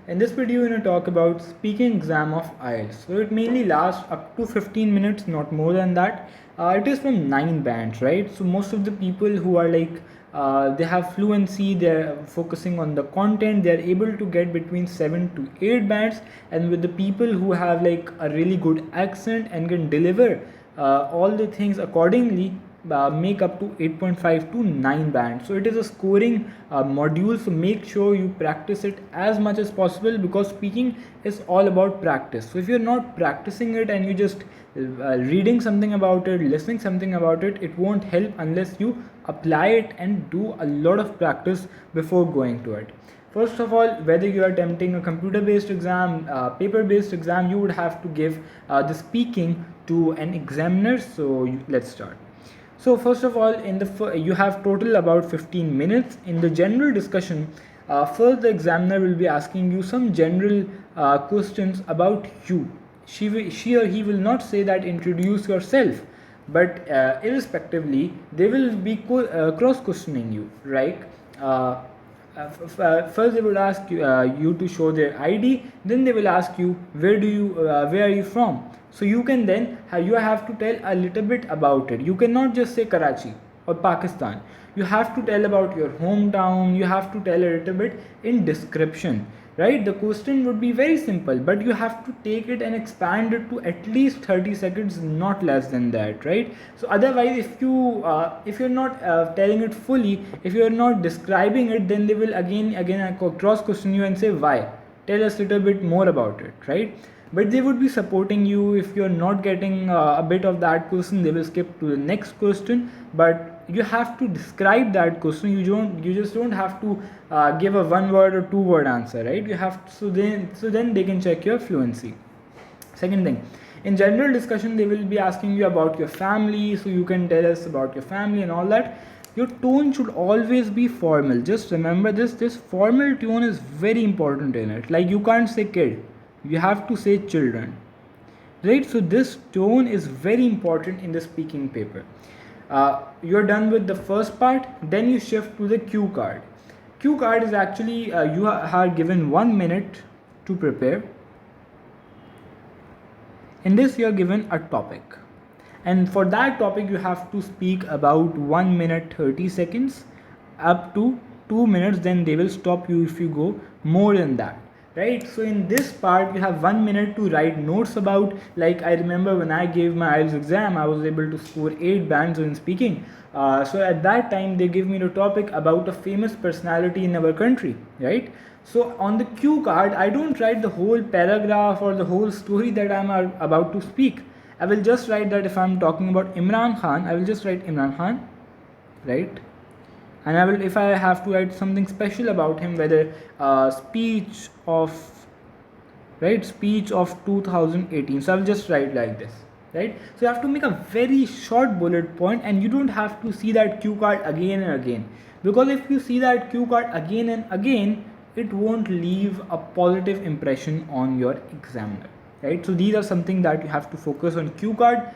In this video, we're going to talk about speaking exam of IELTS. So it mainly lasts up to 15 minutes, not more than that. It is from 9 bands, right? So most of the people who are like, they have fluency, they're focusing on the content, they're able to get between 7 to 8 bands. And with the people who have like a really good accent and can deliver all the things accordingly, make up to 8.5 to 9 bands. So it is a scoring module, so make sure you practice it as much as possible, because speaking is all about practice. So if you're not practicing it and you just reading something about it, listening something about it, it won't help unless you apply it and do a lot of practice before going to it. First of all, whether you are attempting a computer-based exam, paper-based exam, you would have to give the speaking to an examiner. So let's start. So first of all, you have total about 15 minutes. In the general discussion, first the examiner will be asking you some general questions about you. She or he will not say that introduce yourself, but irrespectively, they will be cross questioning you, right? First they will ask you to show their ID, then they will ask you where are you from. So you can then you have to tell a little bit about it. You cannot just say Karachi or Pakistan. You have to tell about your hometown. You have to tell a little bit in description, right? The question would be very simple, but you have to take it and expand it to at least 30 seconds, not less than that, right? So otherwise, if you're not telling it fully, if you're not describing it, then they will again cross question you and say, why? Tell us a little bit more about it, right? But they would be supporting you. If you're not getting a bit of that question, they will skip to the next question, but you have to describe that question. You just don't have to give a 1 word or 2 word answer, right? You have to, so then they can check your fluency. Second thing, in general discussion, they will be asking you about your family, so you can tell us about your family and all that. Your tone should always be formal. Just remember this formal tone is very important in it. Like, you can't say kid, you have to say children, right? So this tone is very important in the speaking paper. You're done with the first part, then you shift to the cue card. Cue card is actually you are given 1 minute to prepare. In this, you are given a topic, and for that topic you have to speak about 1 minute 30 seconds up to 2 minutes. Then they will stop you if you go more than that, right? So in this part, you have 1 minute to write notes about, like, I remember when I gave my IELTS exam, I was able to score 8 bands in speaking. So at that time, they gave me the topic about a famous personality in our country, right? So on the cue card, I don't write the whole paragraph or the whole story that I'm about to speak. I will just write that if I'm talking about Imran Khan, I will just write Imran Khan, right? And I will, if I have to write something special about him, whether speech of 2018, so I'll just write like this, right? So you have to make a very short bullet point, and you don't have to see that cue card again and again, because if you see that cue card again and again, it won't leave a positive impression on your examiner, right? So these are something that you have to focus on. Cue card,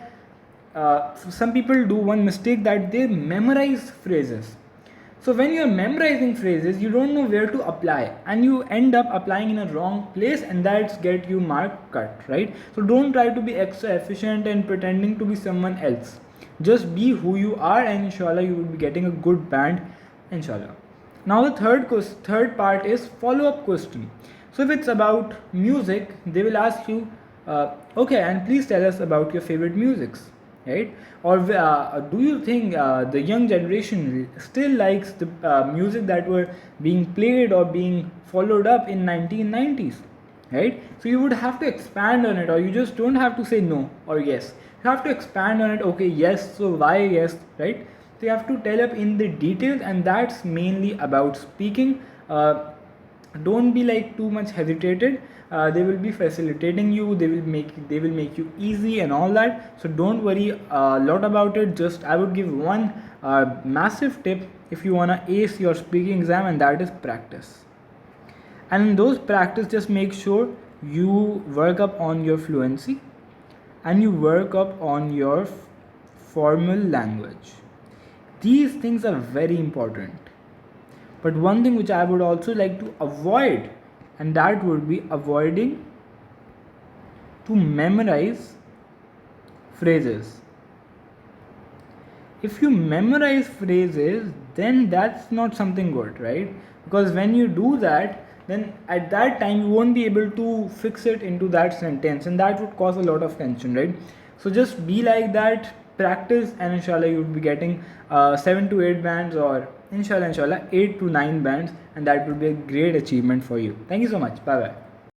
some people do one mistake, that they memorize phrases. So when you're memorizing phrases, you don't know where to apply, and you end up applying in a wrong place, and that's get you mark cut, right? So don't try to be extra efficient and pretending to be someone else. Just be who you are, and inshallah you will be getting a good band, inshallah. Now the third part is follow-up question. So if it's about music, they will ask you, okay, and please tell us about your favorite musics, right? Or do you think the young generation still likes the music that were being played or being followed up in 1990s, right? So you would have to expand on it, or you just don't have to say no or yes. You have to expand on it. Okay, yes, so why yes, right? So you have to tell up in the details, and that's mainly about speaking. Don't be like too much hesitated. They will be facilitating you, they will make you easy and all that. So don't worry a lot about it. Just I would give one massive tip if you want to ace your speaking exam, and that is practice. And in those practice, just make sure you work up on your fluency and you work up on your formal language. These things are very important. But one thing which I would also like to avoid and that would be avoiding to memorize phrases. If you memorize phrases, then that's not something good, right? Because when you do that, then at that time you won't be able to fix it into that sentence, and that would cause a lot of tension, right? So just be like that, practice, and inshallah you would be getting 7 to 8 bands, or inshallah 8 to 9 bands, and that would be a great achievement for you. Thank you so much. Bye bye.